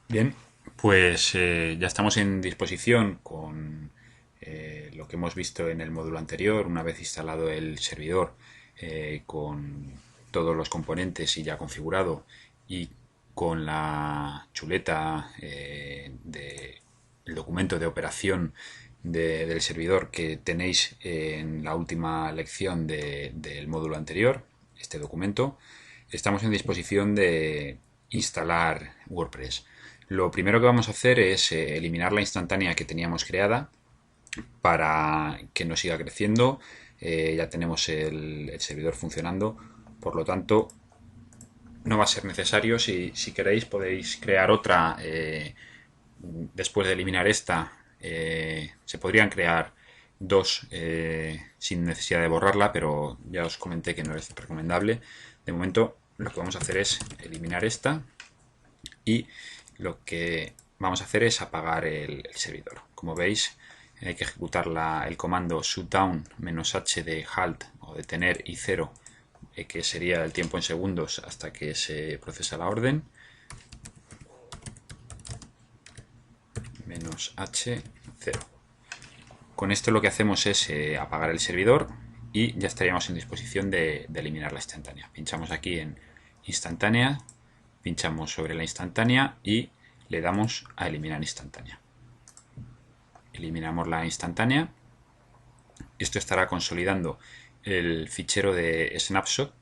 Bien, pues ya estamos en disposición con lo que hemos visto en el módulo anterior, una vez instalado el servidor con todos los componentes y ya configurado, y con la chuleta del documento de operación del servidor que tenéis en la última lección del módulo anterior, este documento. Estamos en disposición de instalar WordPress. Lo primero que vamos a hacer es eliminar la instantánea que teníamos creada para que no siga creciendo. Ya tenemos el servidor funcionando, por lo tanto no va a ser necesario. Si queréis podéis crear otra después de eliminar esta. Se podrían crear dos sin necesidad de borrarla, pero ya os comenté que no es recomendable. De momento lo que vamos a hacer es eliminar esta, y lo que vamos a hacer es apagar el servidor. Como veis, hay que ejecutar el comando shutdown -h de halt o detener y 0, que sería el tiempo en segundos hasta que se procesa la orden. -h 0. Con esto lo que hacemos es apagar el servidor y ya estaríamos en disposición de eliminar la instantánea. Pinchamos aquí en instantánea, pinchamos sobre la instantánea y le damos a eliminar instantánea. Eliminamos la instantánea. Esto estará consolidando el fichero de snapshot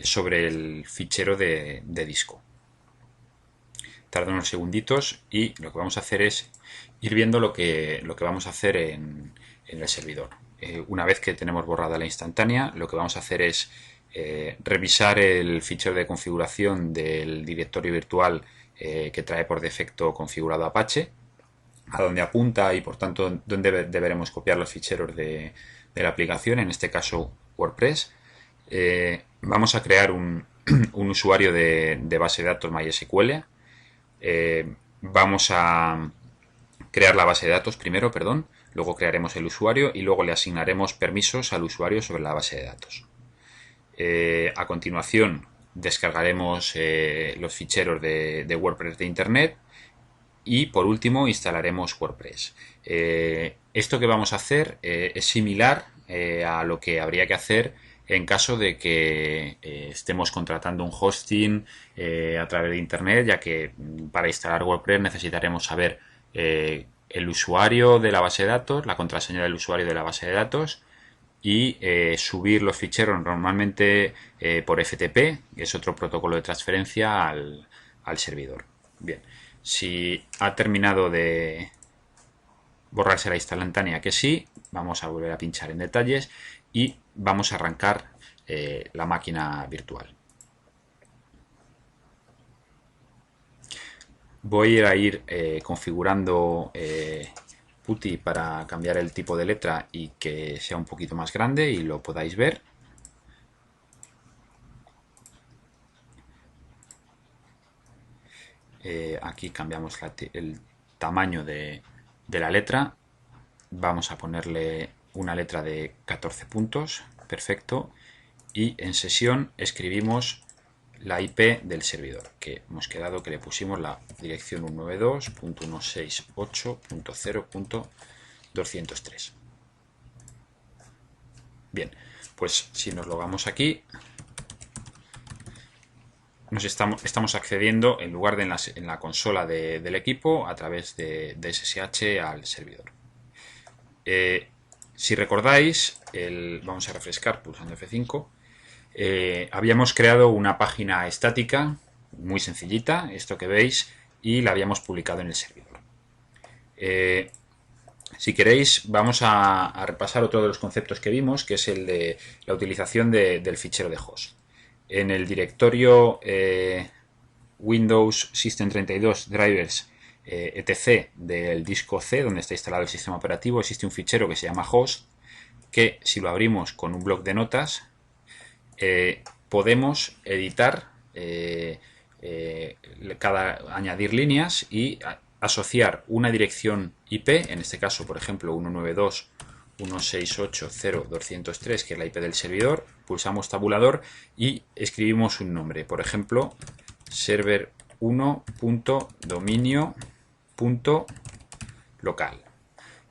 sobre el fichero de disco. Tarda unos segunditos y lo que vamos a hacer es ir viendo lo que vamos a hacer en el servidor. Una vez que tenemos borrada la instantánea, lo que vamos a hacer es revisar el fichero de configuración del directorio virtual que trae por defecto configurado Apache, a donde apunta y por tanto donde deberemos copiar los ficheros de la aplicación, en este caso WordPress. Vamos a crear un usuario de base de datos MySQL. Vamos a crear la base de datos primero, luego crearemos el usuario y luego le asignaremos permisos al usuario sobre la base de datos. A continuación descargaremos los ficheros de WordPress de internet y por último instalaremos WordPress. Esto que vamos a hacer es similar a lo que habría que hacer en caso de que estemos contratando un hosting a través de internet, ya que para instalar WordPress necesitaremos saber el usuario de la base de datos, la contraseña del usuario de la base de datos, y subir los ficheros normalmente por FTP, que es otro protocolo de transferencia al servidor. Bien, si ha terminado de borrarse la instantánea, que sí, vamos a volver a pinchar en detalles y vamos a arrancar la máquina virtual. Voy a ir configurando PuTTY para cambiar el tipo de letra y que sea un poquito más grande y lo podáis ver. Aquí cambiamos el tamaño de la letra. Vamos a ponerle una letra de 14 puntos, perfecto, y en sesión escribimos la IP del servidor, que hemos quedado que le pusimos la dirección 192.168.0.203. Bien, pues si nos logamos aquí, estamos accediendo en lugar de en la consola del equipo a través de SSH al servidor. Si recordáis, vamos a refrescar pulsando F5. Habíamos creado una página estática muy sencillita, esto que veis, y la habíamos publicado en el servidor. Si queréis, vamos a repasar otro de los conceptos que vimos, que es el de la utilización del fichero de host. En el directorio Windows System 32 Drivers etc. del disco C, donde está instalado el sistema operativo, existe un fichero que se llama host, que si lo abrimos con un bloc de notas, podemos editar, añadir líneas y asociar una dirección IP, en este caso por ejemplo 192 168.0.203, que es la IP del servidor, pulsamos tabulador y escribimos un nombre, por ejemplo, server1.dominio.local.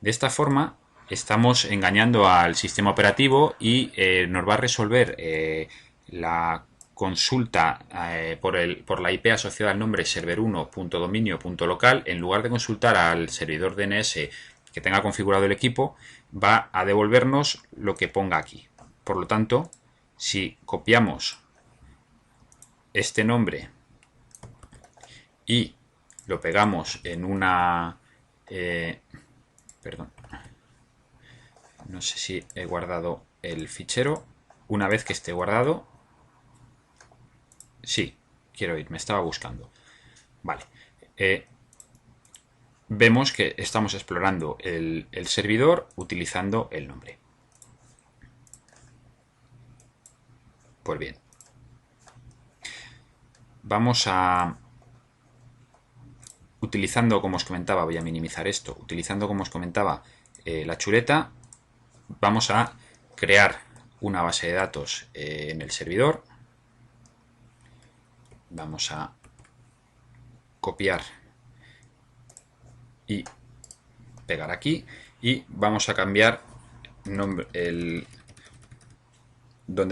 De esta forma estamos engañando al sistema operativo y nos va a resolver la consulta por la IP asociada al nombre server1.dominio.local. En lugar de consultar al servidor DNS que tenga configurado el equipo, va a devolvernos lo que ponga aquí. Por lo tanto, si copiamos este nombre y lo pegamos en una... perdón, no sé si he guardado el fichero. Una vez que esté guardado, sí, quiero ir, me estaba buscando. Vale, vemos que estamos explorando el servidor utilizando el nombre. Pues bien, vamos a... Utilizando, como os comentaba, voy a minimizar esto, utilizando, como os comentaba, la chuleta, vamos a crear una base de datos en el servidor. Vamos a copiar y pegar aquí y vamos a cambiar donde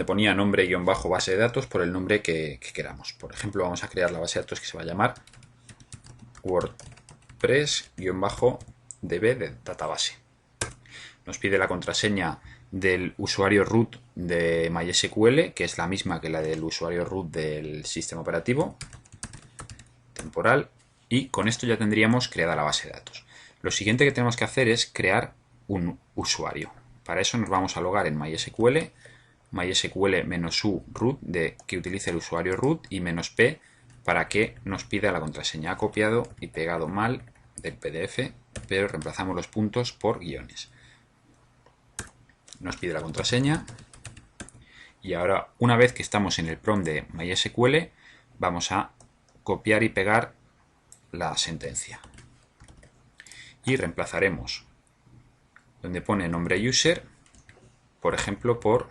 ponía nombre guión bajo base de datos por el nombre que queramos. Por ejemplo, vamos a crear la base de datos que se va a llamar WordPress-db de database. Nos pide la contraseña del usuario root de MySQL, que es la misma que la del usuario root del sistema operativo temporal, y con esto ya tendríamos creada la base de datos. Lo siguiente que tenemos que hacer es crear un usuario. Para eso nos vamos a logar en MySQL, -u root que utilice el usuario root y -p para que nos pida la contraseña. Ha copiado y pegado mal del PDF, pero reemplazamos los puntos por guiones. Nos pide la contraseña y ahora, una vez que estamos en el prompt de MySQL, vamos a copiar y pegar la sentencia y reemplazaremos donde pone nombre user, por ejemplo, por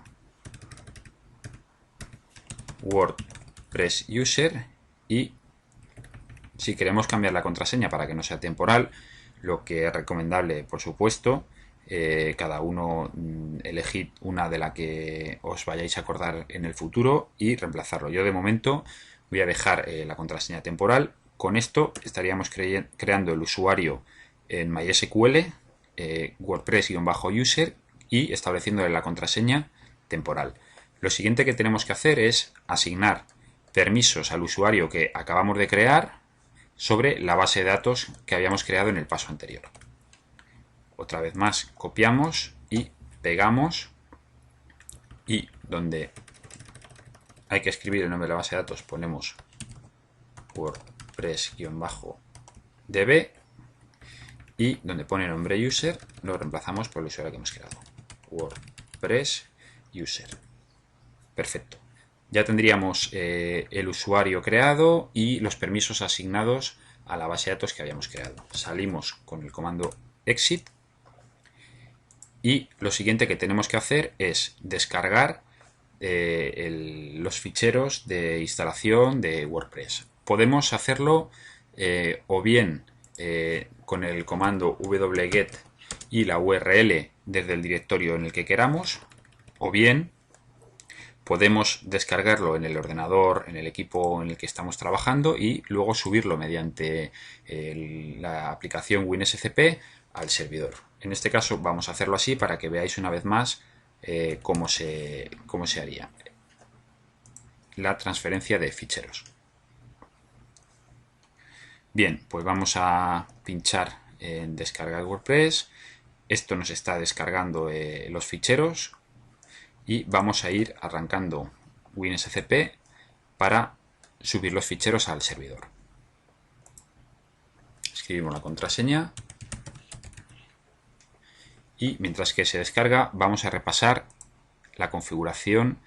WordPress user, y si queremos cambiar la contraseña para que no sea temporal, lo que es recomendable, por supuesto, cada uno elegid una de la que os vayáis a acordar en el futuro y reemplazarlo. Yo de momento voy a dejar la contraseña temporal. Con esto estaríamos creando el usuario en MySQL, WordPress-user, y estableciéndole la contraseña temporal. Lo siguiente que tenemos que hacer es asignar permisos al usuario que acabamos de crear sobre la base de datos que habíamos creado en el paso anterior. Otra vez más, copiamos y pegamos, y donde hay que escribir el nombre de la base de datos ponemos WordPress-db, y donde pone nombre user lo reemplazamos por el usuario que hemos creado, WordPress user. Perfecto. Ya tendríamos el usuario creado y los permisos asignados a la base de datos que habíamos creado. Salimos con el comando exit y lo siguiente que tenemos que hacer es descargar los ficheros de instalación de WordPress. Podemos hacerlo o bien con el comando wget y la URL desde el directorio en el que queramos, o bien podemos descargarlo en el ordenador, en el equipo en el que estamos trabajando, y luego subirlo mediante la aplicación WinSCP al servidor. En este caso vamos a hacerlo así para que veáis una vez más cómo se haría la transferencia de ficheros. Bien, pues vamos a pinchar en descargar WordPress. Esto nos está descargando los ficheros y vamos a ir arrancando WinSCP para subir los ficheros al servidor. Escribimos la contraseña y mientras que se descarga vamos a repasar la configuración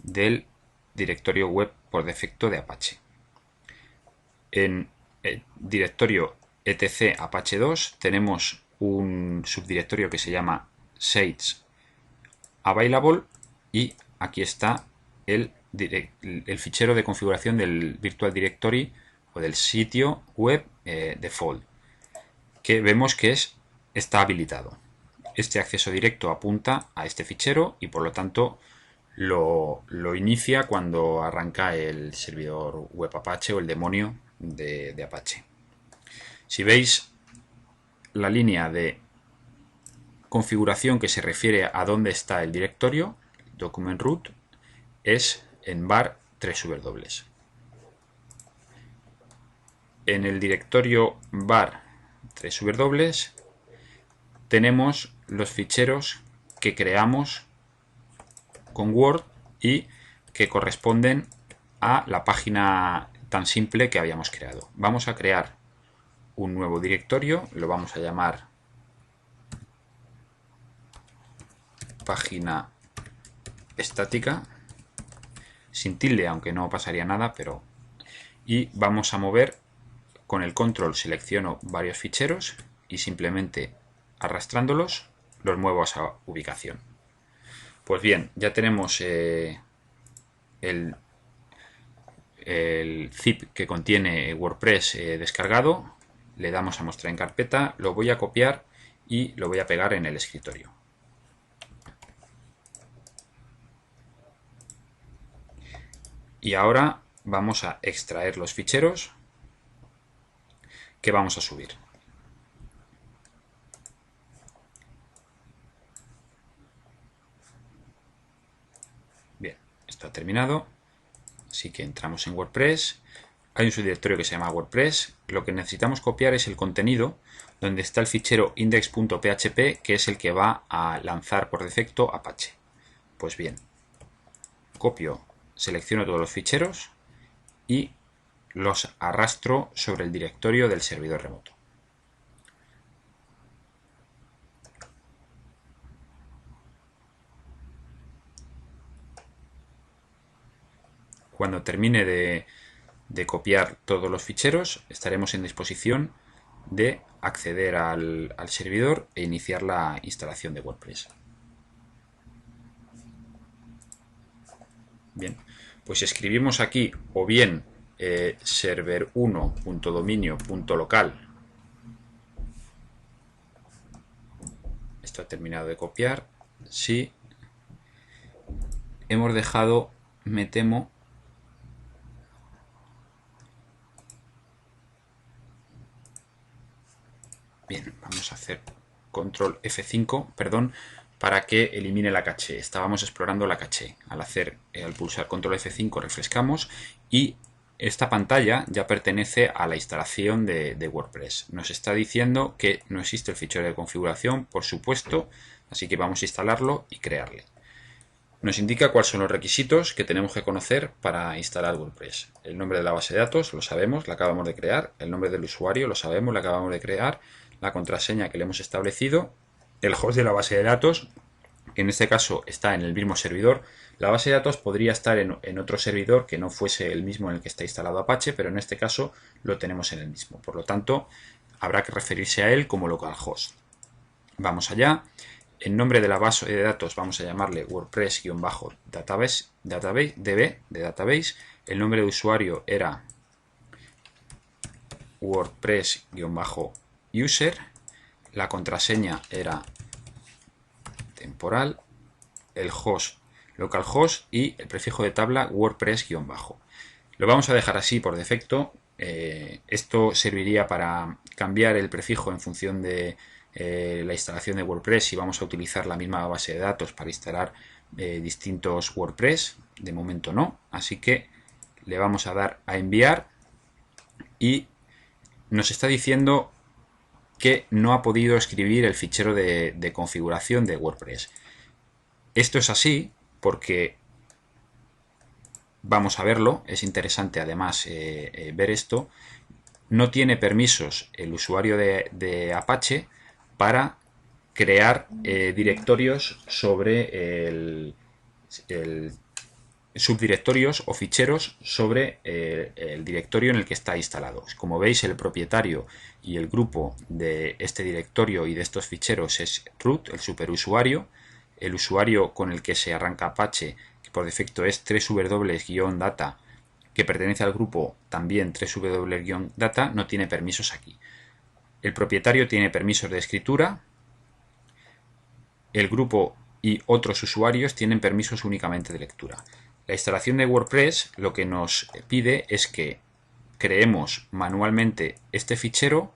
del directorio web por defecto de Apache. En el directorio etc Apache 2 tenemos un subdirectorio que se llama sites available y aquí está el fichero de configuración del Virtual Directory o del sitio web default, que vemos que está habilitado. Este acceso directo apunta a este fichero y por lo tanto lo inicia cuando arranca el servidor web Apache o el demonio de Apache. Si veis la línea de configuración que se refiere a dónde está el directorio, document root, es en var 3W. En el directorio var 3W tenemos los ficheros que creamos con Word y que corresponden a la página tan simple que habíamos creado. Vamos a crear un nuevo directorio, lo vamos a llamar página estática, sin tilde, aunque no pasaría nada, pero... Y vamos a mover, con el control selecciono varios ficheros y simplemente arrastrándolos los muevo a esa ubicación. Pues bien, ya tenemos el zip que contiene WordPress descargado. Le damos a mostrar en carpeta, lo voy a copiar y lo voy a pegar en el escritorio. Y ahora vamos a extraer los ficheros que vamos a subir. Bien, esto ha terminado. Así que entramos en WordPress. Hay un subdirectorio que se llama WordPress. Lo que necesitamos copiar es el contenido donde está el fichero index.php, que es el que va a lanzar por defecto Apache. Pues bien, copio, selecciono todos los ficheros y los arrastro sobre el directorio del servidor remoto. Cuando termine de copiar todos los ficheros, estaremos en disposición de acceder al servidor e iniciar la instalación de WordPress. Bien, pues escribimos aquí o bien server1.dominio.local. Esto ha terminado de copiar. Sí, hemos dejado, me temo, bien, vamos a hacer control F5, perdón, para que elimine la caché. Estábamos explorando la caché. Al pulsar control F5 refrescamos y esta pantalla ya pertenece a la instalación de WordPress. Nos está diciendo que no existe el fichero de configuración, por supuesto, así que vamos a instalarlo y crearle. Nos indica cuáles son los requisitos que tenemos que conocer para instalar WordPress. El nombre de la base de datos, lo sabemos, la acabamos de crear. El nombre del usuario, lo sabemos, la acabamos de crear. La contraseña que le hemos establecido. El host de la base de datos, que en este caso está en el mismo servidor. La base de datos podría estar en otro servidor que no fuese el mismo en el que está instalado Apache, pero en este caso lo tenemos en el mismo. Por lo tanto, habrá que referirse a él como localhost. Vamos allá. El nombre de la base de datos vamos a llamarle WordPress-database, DB de database. El nombre de usuario era WordPress-user. La contraseña era temporal. El host localhost y el prefijo de tabla WordPress-. Lo vamos a dejar así por defecto. Esto serviría para cambiar el prefijo en función de la instalación de WordPress si vamos a utilizar la misma base de datos para instalar distintos WordPress. De momento no, así que le vamos a dar a enviar y nos está diciendo que no ha podido escribir el fichero de configuración de WordPress. Esto es así porque vamos a verlo, es interesante además ver esto. No tiene permisos el usuario de Apache para crear directorios sobre el subdirectorios o ficheros sobre el directorio en el que está instalado. Como veis, el propietario y el grupo de este directorio y de estos ficheros es root, el superusuario. El usuario con el que se arranca Apache, que por defecto es www-data, que pertenece al grupo también www-data, no tiene permisos aquí. El propietario tiene permisos de escritura. El grupo y otros usuarios tienen permisos únicamente de lectura. La instalación de WordPress lo que nos pide es que creemos manualmente este fichero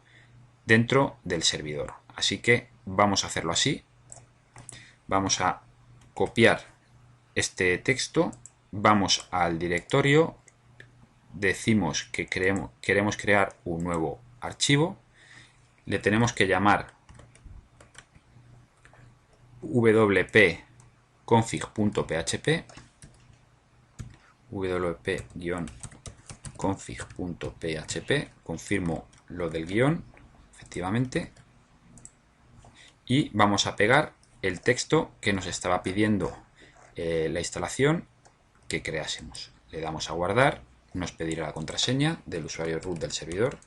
dentro del servidor. Así que vamos a hacerlo así. Vamos a copiar este texto, vamos al directorio, decimos que queremos crear un nuevo archivo, le tenemos que llamar wp-config.php, wp-config.php, confirmo lo del guión, efectivamente, y vamos a pegar el texto que nos estaba pidiendo la instalación que creásemos. Le damos a guardar, nos pedirá la contraseña del usuario root del servidor,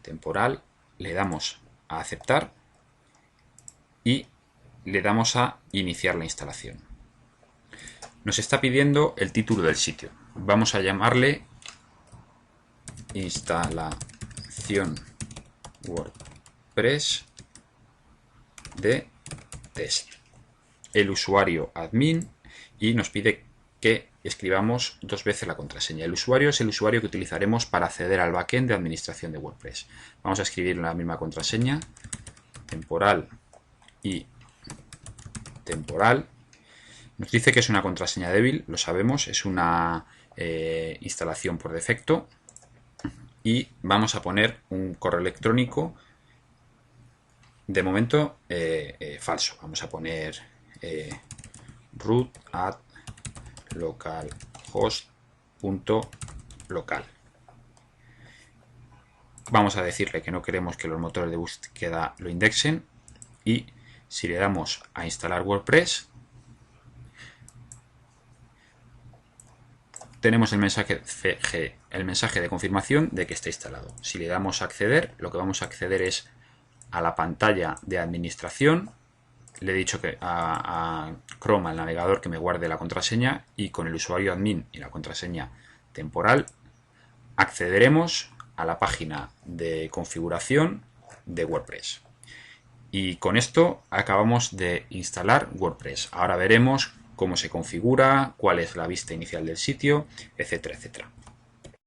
temporal, le damos a aceptar y le damos a iniciar la instalación. Nos está pidiendo el título del sitio. Vamos a llamarle instalación WordPress de test. El usuario admin y nos pide que escribamos 2 veces la contraseña. El usuario es el usuario que utilizaremos para acceder al backend de administración de WordPress. Vamos a escribir la misma contraseña, temporal y temporal. Nos dice que es una contraseña débil, lo sabemos, es una instalación por defecto. Y vamos a poner un correo electrónico, de momento falso. Vamos a poner root@localhost.local. Vamos a decirle que no queremos que los motores de búsqueda lo indexen y si le damos a instalar WordPress tenemos el mensaje de confirmación de que está instalado. Si le damos a acceder, lo que vamos a acceder es a la pantalla de administración. Le he dicho que a Chrome, al navegador, que me guarde la contraseña, y con el usuario admin y la contraseña temporal accederemos a la página de configuración de WordPress. Y con esto acabamos de instalar WordPress. Ahora veremos cómo se configura, cuál es la vista inicial del sitio, etcétera, etcétera.